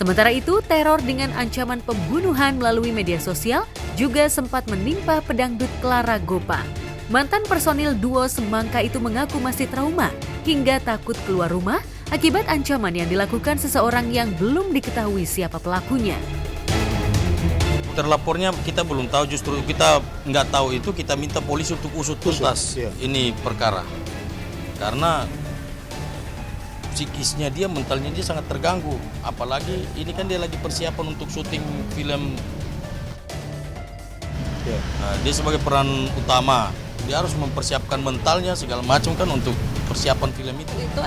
Sementara itu, teror dengan ancaman pembunuhan melalui media sosial juga sempat menimpa pedangdut Clara Gopa. Mantan personil duo Semangka itu mengaku masih trauma hingga takut keluar rumah akibat ancaman yang dilakukan seseorang yang belum diketahui siapa pelakunya. Terlapornya kita belum tahu, justru kita nggak tahu itu, kita minta polisi untuk usut tuntas ini perkara. Karena psikisnya dia, mentalnya dia sangat terganggu. Apalagi ini kan dia lagi persiapan untuk syuting film. Nah, dia sebagai peran utama, dia harus mempersiapkan mentalnya segala macam kan untuk persiapan film itu. Itu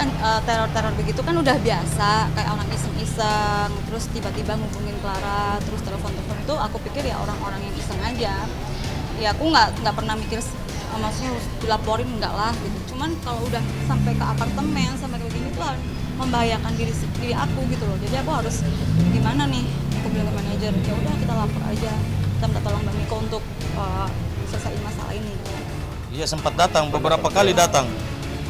teror-teror begitu kan udah biasa, kayak orang iseng-iseng, terus tiba-tiba ngubungin Clara, terus telepon-telepon itu aku pikir ya orang-orang yang iseng aja. Ya aku nggak pernah mikir maksudnya harus dilaporin, enggak lah gitu. Cuman kalau udah sampai ke apartemen, sampai kayak gini tuh membahayakan diri aku gitu loh. Jadi aku harus gimana nih? Aku bilang ke manajer, ya udah kita lapor aja. Kita minta tolong Bang Niko untuk selesaiin masalah ini. Iya sempat datang, beberapa kali datang.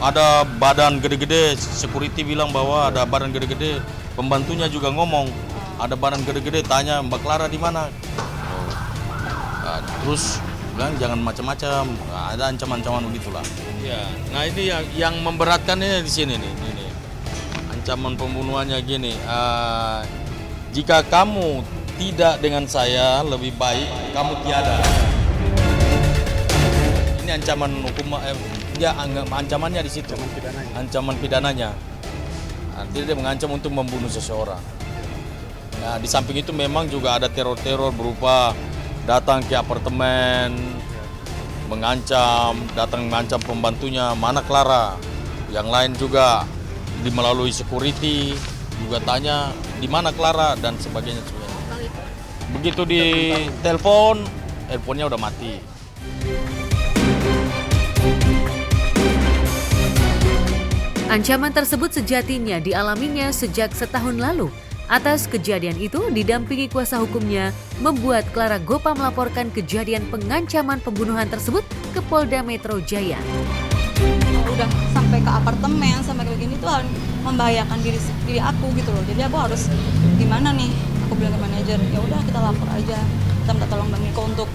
Ada badan gede-gede, security bilang bahwa ada badan gede-gede, pembantunya juga ngomong, ada badan gede-gede, tanya Mbak Clara di mana. Nah, terus bilang jangan macam-macam, ada ancaman-ancaman begitulah. Ya, nah ini yang memberatkannya di sini nih, ini ancaman pembunuhannya gini. Jika kamu tidak dengan saya, lebih baik kamu tiada. Ini ancaman hukum, ancamannya di situ. Ancaman pidananya. Artinya dia mengancam untuk membunuh seseorang. Nah, di samping itu memang juga ada teror-teror berupa datang ke apartemen, datang mengancam pembantunya, mana Clara. Yang lain juga melalui security, juga tanya di mana Clara dan sebagainya. Begitu di telepon, teleponnya udah mati. Ancaman tersebut sejatinya dialaminya sejak setahun lalu. Atas kejadian itu, didampingi kuasa hukumnya, membuat Clara Gopa melaporkan kejadian pengancaman pembunuhan tersebut ke Polda Metro Jaya. Udah sampai ke apartemen, sampai kayak gini tuh membahayakan diri aku gitu loh. Jadi aku harus gimana nih? Aku bilang ke manajer, ya udah kita lapor aja. Kita minta tolong Bang Niko untuk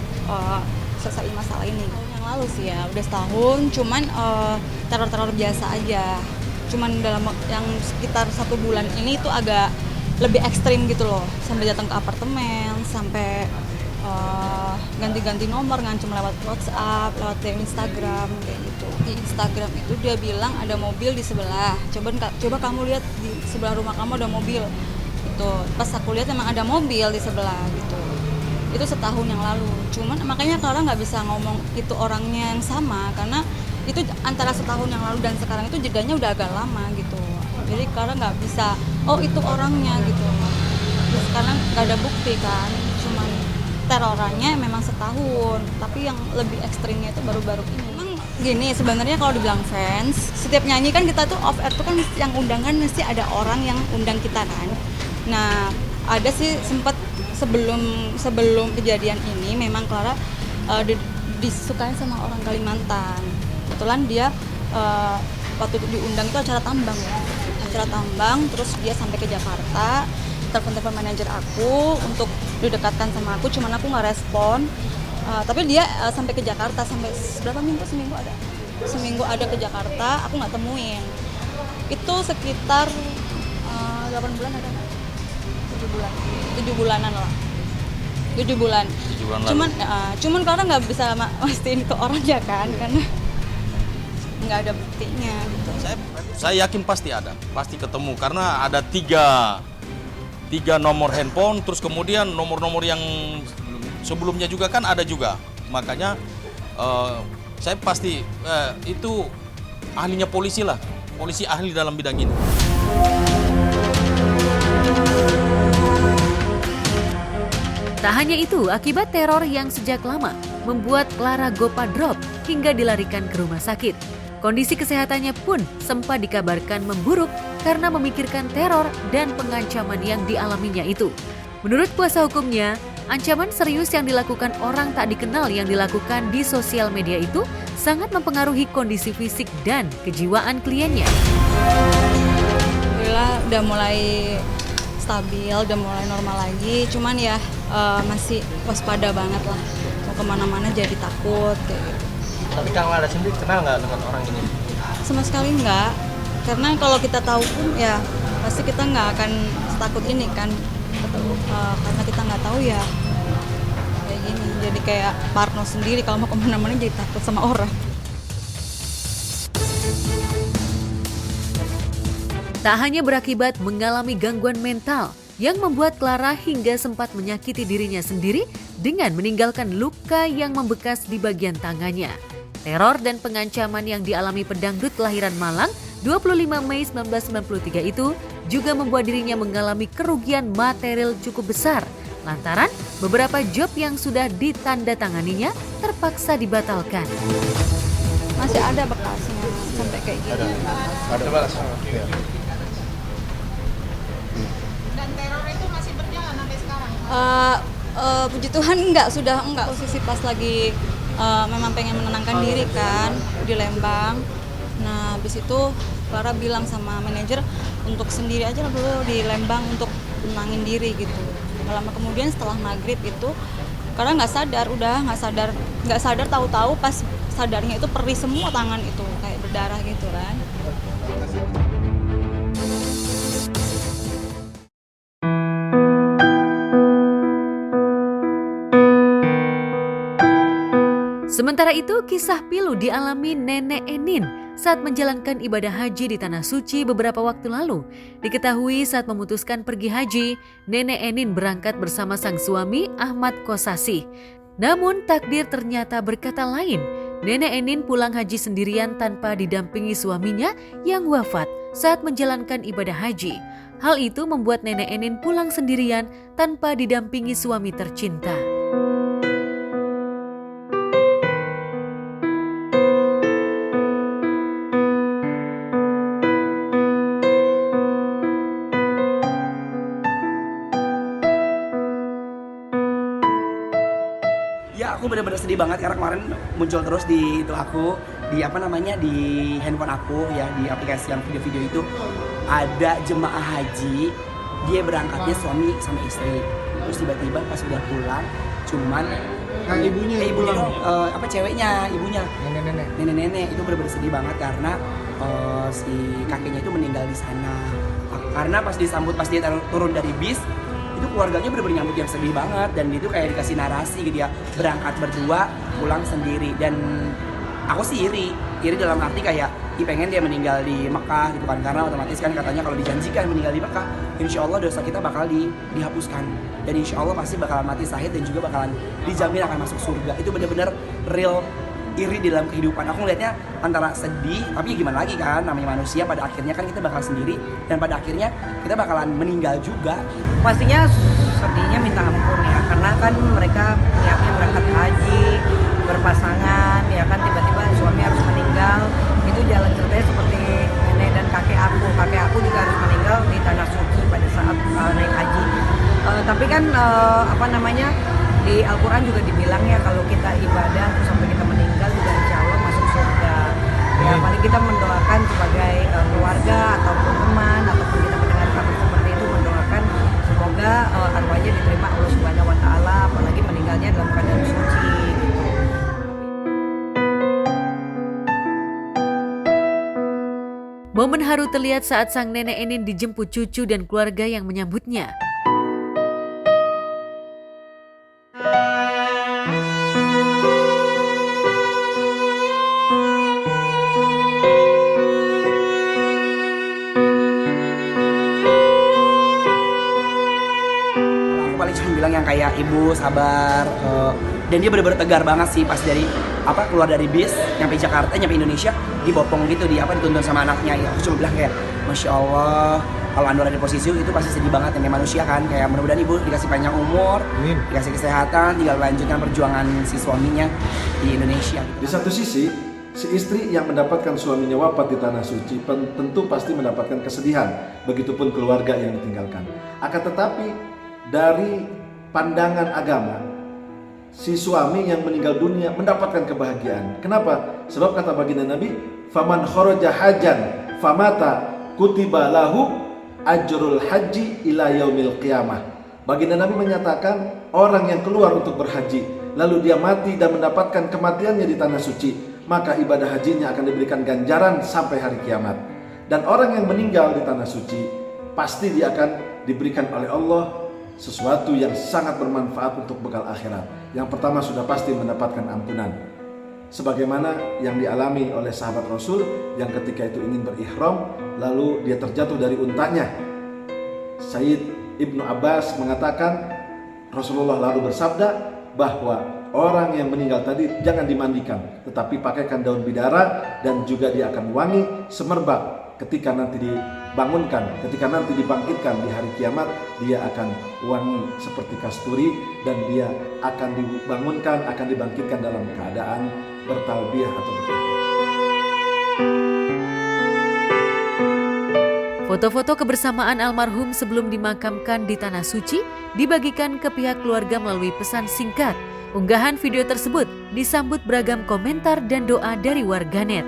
selesaiin masalah ini. Tahun yang lalu sih ya, udah setahun, cuman teror-teror biasa aja. Cuman dalam yang sekitar 1 bulan ini tuh agak lebih ekstrim gitu loh, sampai datang ke apartemen, sampai ganti-ganti nomor, ngancem lewat WhatsApp, lewat Instagram kayak gitu. Di Instagram itu dia bilang ada mobil di sebelah. Coba kamu lihat di sebelah rumah kamu ada mobil. Gitu. Pas aku lihat emang ada mobil di sebelah gitu. Itu setahun yang lalu. Cuman makanya Clara nggak bisa ngomong itu orangnya yang sama karena itu antara setahun yang lalu dan sekarang itu jedanya udah agak lama gitu. Jadi Clara nggak bisa, oh itu orangnya gitu. Terus sekarang nggak ada bukti kan, cuman terorannya memang setahun. Tapi yang lebih ekstrimnya itu baru-baru ini. Memang gini sebenarnya kalau dibilang fans, setiap nyanyi kan kita tuh off air tuh kan yang undangan mesti ada orang yang undang kita kan. Nah ada sih sempat sebelum kejadian ini memang Clara disukai sama orang Kalimantan. Kebetulan dia waktu itu diundang itu acara tambang ya. Acara tambang, terus dia sampai ke Jakarta, telepon manajer aku untuk didekatkan sama aku, cuman aku nggak respon. Tapi dia sampai ke Jakarta, sampai berapa minggu? Seminggu ada ke Jakarta, aku nggak temuin. Itu sekitar 8 bulan ada nggak? 7 bulanan lah. 7 bulan. Cuman Clara nggak bisa mastiin ke orang ya kan, karena nggak ada buktinya gitu. Saya yakin pasti ada, pasti ketemu karena ada tiga nomor handphone, terus kemudian nomor-nomor yang sebelumnya juga kan ada juga. Makanya saya pasti itu ahlinya polisi lah, polisi ahli dalam bidang ini. Tak hanya itu, akibat teror yang sejak lama membuat Clara Gopa drop hingga dilarikan ke rumah sakit. Kondisi kesehatannya pun sempat dikabarkan memburuk karena memikirkan teror dan pengancaman yang dialaminya itu. Menurut kuasa hukumnya, ancaman serius yang dilakukan orang tak dikenal yang dilakukan di sosial media itu sangat mempengaruhi kondisi fisik dan kejiwaan kliennya. Alhamdulillah udah mulai stabil, udah mulai normal lagi. Cuman ya masih waspada banget lah. Mau kemana-mana jadi takut kayak gitu. Tapi Kang Lada sendiri kenal nggak dengan orang ini? Sama sekali enggak. Karena kalau kita tahu pun ya pasti kita nggak akan setakut ini kan. Karena kita nggak tahu ya kayak gini. Jadi kayak parno sendiri kalau mau kemana-mana jadi takut sama orang. Tak hanya berakibat mengalami gangguan mental yang membuat Clara hingga sempat menyakiti dirinya sendiri dengan meninggalkan luka yang membekas di bagian tangannya. Teror dan pengancaman yang dialami pedangdut kelahiran Malang 25 Mei 1993 itu juga membuat dirinya mengalami kerugian material cukup besar lantaran beberapa job yang sudah ditandatanganinya terpaksa dibatalkan. Masih ada bekasnya sampai kayak gitu. Ada balas. Dan teror itu masih berjalan sampai sekarang? Puji Tuhan sudah enggak. Posisi pas lagi memang pengen menenangkan diri kan di Lembang. Nah habis itu Clara bilang sama manajer untuk sendiri aja dulu di Lembang untuk menenangin diri gitu. Lama kemudian setelah maghrib itu Clara nggak sadar tahu-tahu pas sadarnya itu perih semua tangan itu kayak berdarah gitu kan. Sementara itu, kisah pilu dialami Nenek Enin saat menjalankan ibadah haji di Tanah Suci beberapa waktu lalu. Diketahui saat memutuskan pergi haji, Nenek Enin berangkat bersama sang suami Ahmad Kosasi. Namun takdir ternyata berkata lain. Nenek Enin pulang haji sendirian tanpa didampingi suaminya yang wafat saat menjalankan ibadah haji. Hal itu membuat Nenek Enin pulang sendirian tanpa didampingi suami tercinta. Ya aku benar-benar sedih banget karena kemarin muncul terus di itu aku di di handphone aku ya, di aplikasi yang video-video itu ada jemaah haji, dia berangkatnya suami sama istri, terus tiba-tiba pas udah pulang cuman ibunya ceweknya, ibunya nenek itu benar-benar sedih banget karena si kakeknya itu meninggal di sana. Karena pas disambut, pas dia turun dari bis itu keluarganya bener-bener nyambut yang sedih banget, dan itu kayak dikasih narasi gitu ya, berangkat berdua pulang sendiri. Dan aku sih iri dalam arti kayak pengen dia meninggal di Mekah gitu kan, karena otomatis kan katanya kalau dijanjikan meninggal di Mekah insya Allah dosa kita bakal dihapuskan, dan insya Allah pasti bakalan mati syahid dan juga bakalan dijamin akan masuk surga. Itu bener-bener real iri di dalam kehidupan. Aku ngeliatnya antara sedih, tapi gimana lagi kan, namanya manusia, pada akhirnya kan kita bakal sendiri dan pada akhirnya kita bakalan meninggal juga. Pastinya sedihnya minta ampun ya, karena kan mereka niatnya berangkat haji berpasangan ya kan, tiba-tiba suami harus meninggal. Itu jalan ceritanya seperti nenek dan kakek aku juga harus meninggal di Tanah Suci pada saat naik haji. Tapi kan di Al-Quran juga dibilang ya, kalau kita ibadah terus sampai kita meninggal juga insya Allah masuk surga. Ya paling kita mendoakan sebagai keluarga ataupun teman ataupun kita mendengar kabar seperti itu, mendoakan semoga arwahnya diterima Allah Subhanahu Wa Taala, apalagi meninggalnya dalam keadaan suci. Momen haru terlihat saat sang Nenek Enin dijemput cucu dan keluarga yang menyambutnya. Bilang yang kayak ibu sabar, dan dia benar-benar tegar banget sih pas keluar dari bis nyampe Jakarta, nyampe Indonesia, dibopong gitu, dituntun sama anaknya. Ya aku cuma bilang kayak Masya Allah, kalau Anwar ada di posisi itu pasti sedih banget, yang manusia kan, kayak mudah-mudahan ibu dikasih panjang umur, dikasih kesehatan, tinggal melanjutkan perjuangan si suaminya di Indonesia gitu. Di satu sisi, si istri yang mendapatkan suaminya wafat di Tanah Suci tentu pasti mendapatkan kesedihan, begitupun keluarga yang ditinggalkan. Akan tetapi dari pandangan agama, si suami yang meninggal dunia mendapatkan kebahagiaan. Kenapa? Sebab kata baginda Nabi, "Faman kharaja hajan famata kutiba lahu ajrul haji ila yaumil qiyamah. Baginda Nabi menyatakan orang yang keluar untuk berhaji lalu dia mati dan mendapatkan kematiannya di tanah suci, maka ibadah hajinya akan diberikan ganjaran sampai hari kiamat. Dan orang yang meninggal di tanah suci pasti dia akan diberikan oleh Allah sesuatu yang sangat bermanfaat untuk bekal akhirat. Yang pertama sudah pasti mendapatkan ampunan, sebagaimana yang dialami oleh sahabat Rasul yang ketika itu ingin berihram lalu dia terjatuh dari untanya. Sayyid Ibnu Abbas mengatakan Rasulullah lalu bersabda bahwa orang yang meninggal tadi jangan dimandikan, tetapi pakaikan daun bidara dan juga dia akan wangi semerbak. Ketika nanti dibangunkan, ketika nanti dibangkitkan di hari kiamat, dia akan wangi seperti kasturi dan dia akan dibangunkan, akan dibangkitkan dalam keadaan bertalbiyah atau bertakbir. Foto-foto kebersamaan almarhum sebelum dimakamkan di Tanah Suci dibagikan ke pihak keluarga melalui pesan singkat. Unggahan video tersebut disambut beragam komentar dan doa dari warganet.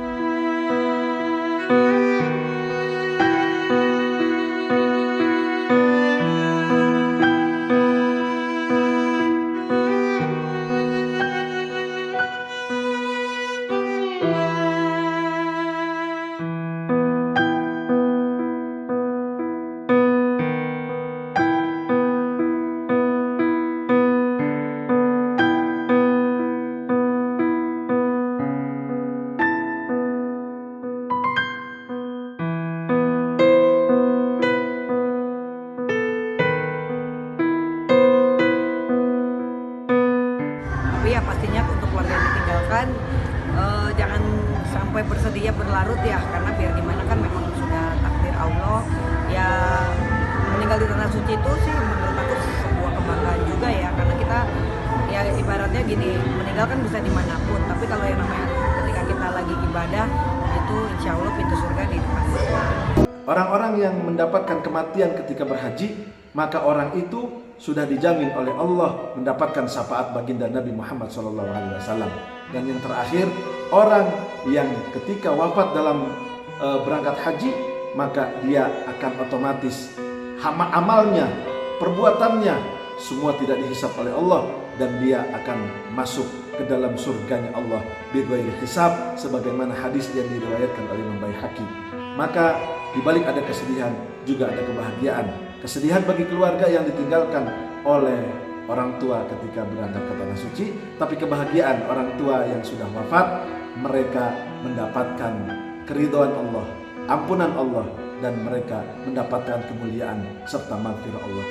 Tapi ya pastinya untuk keluarga yang ditinggalkan jangan sampai bersedia berlarut ya, karena biar gimana kan memang sudah takdir Allah. Ya meninggal di tanah suci itu sih menurut aku sebuah kebanggaan juga ya, karena kita ya ibaratnya gini, meninggal kan bisa dimanapun, tapi kalau yang namanya ketika kita lagi ibadah itu insya Allah pintu surga di depan kita. Orang-orang yang mendapatkan kematian ketika berhaji, maka orang itu sudah dijamin oleh Allah mendapatkan syafaat baginda Nabi Muhammad SAW. Dan yang terakhir, orang yang ketika wafat dalam berangkat haji, maka dia akan otomatis amalnya, perbuatannya semua tidak dihisab oleh Allah, dan dia akan masuk ke dalam surganya Allah bighairi hisab, sebagaimana hadis yang diriwayatkan oleh Imam Baihaqi. Maka di balik ada kesedihan juga ada kebahagiaan. Kesedihan bagi keluarga yang ditinggalkan oleh orang tua ketika berangkat ke tanah suci, tapi kebahagiaan orang tua yang sudah wafat, mereka mendapatkan keridhaan Allah, ampunan Allah, dan mereka mendapatkan kemuliaan serta maghfirah Allah.